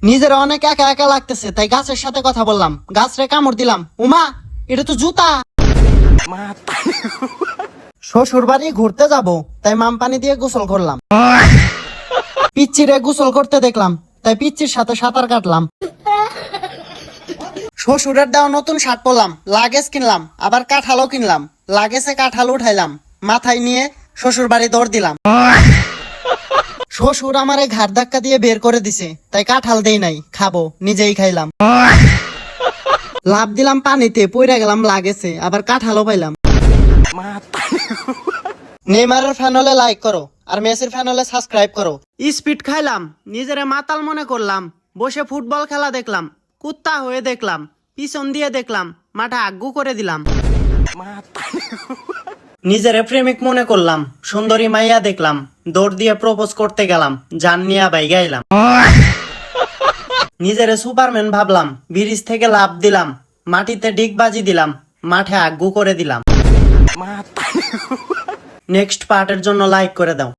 নিজের অনেক একা একা লাগতেছে, তাই গাছের সাথে কথা বললাম, গাছরে কামড় দিলাম। উমা, এটা তো জুতা। শ্বশুর বাড়ি ঘুরতে যাব, তাই মাম পানি দিয়ে গোসল করলাম। পিচ্চিরে গোসল করতে দেখলাম, তাই পিচ্চির সাথে সাঁতার কাটলাম। শ্বশুরের দেওয়া নতুন শার্ট পরলাম, লাগেজ কিনলাম, আবার কাঁঠালও কিনলাম। লাগেজে কাঁঠাল উঠাইলাম, মাথায় নিয়ে শ্বশুর বাড়ি দৌড় দিলাম। শ্বশুর আমারে ঘাড় ধাক্কা দিয়ে বের করে দিছে, তাই কাঁঠাল দেই নাই, খাবো, নিজেই খাইলাম। লাভ দিলাম পানিতে, পইরা গেলাম লাগেছে, আবার কাঁঠালও পাইলাম। নেইমারের ফ্যান হলে লাইক করো, আর মেসির ফ্যান হলে সাবস্ক্রাইব করো। স্পিড খাইলাম, নিজেরে মাতাল মনে করলাম, বসে ফুটবল খেলা দেখলাম, কুত্তা হয়ে দেখলাম, পিছন দিয়ে দেখলাম, মাঠে আগ্গু করে দিলাম। নিজেরে প্রেমিক মনে করলাম, সুন্দরী মাইয়া দেখলাম, দৌড় দিয়ে প্রপোজ করতে গেলাম, জান নিয়া বাইগা এলাম। নিজেরে সুপারম্যান ভাবলাম, ব্রিজ থেকে লাফ দিলাম, মাটিতে ডিগবাজি দিলাম, মাঠে আগ্গু করে দিলাম। নেক্সট পার্টের জন্য লাইক করে দাও।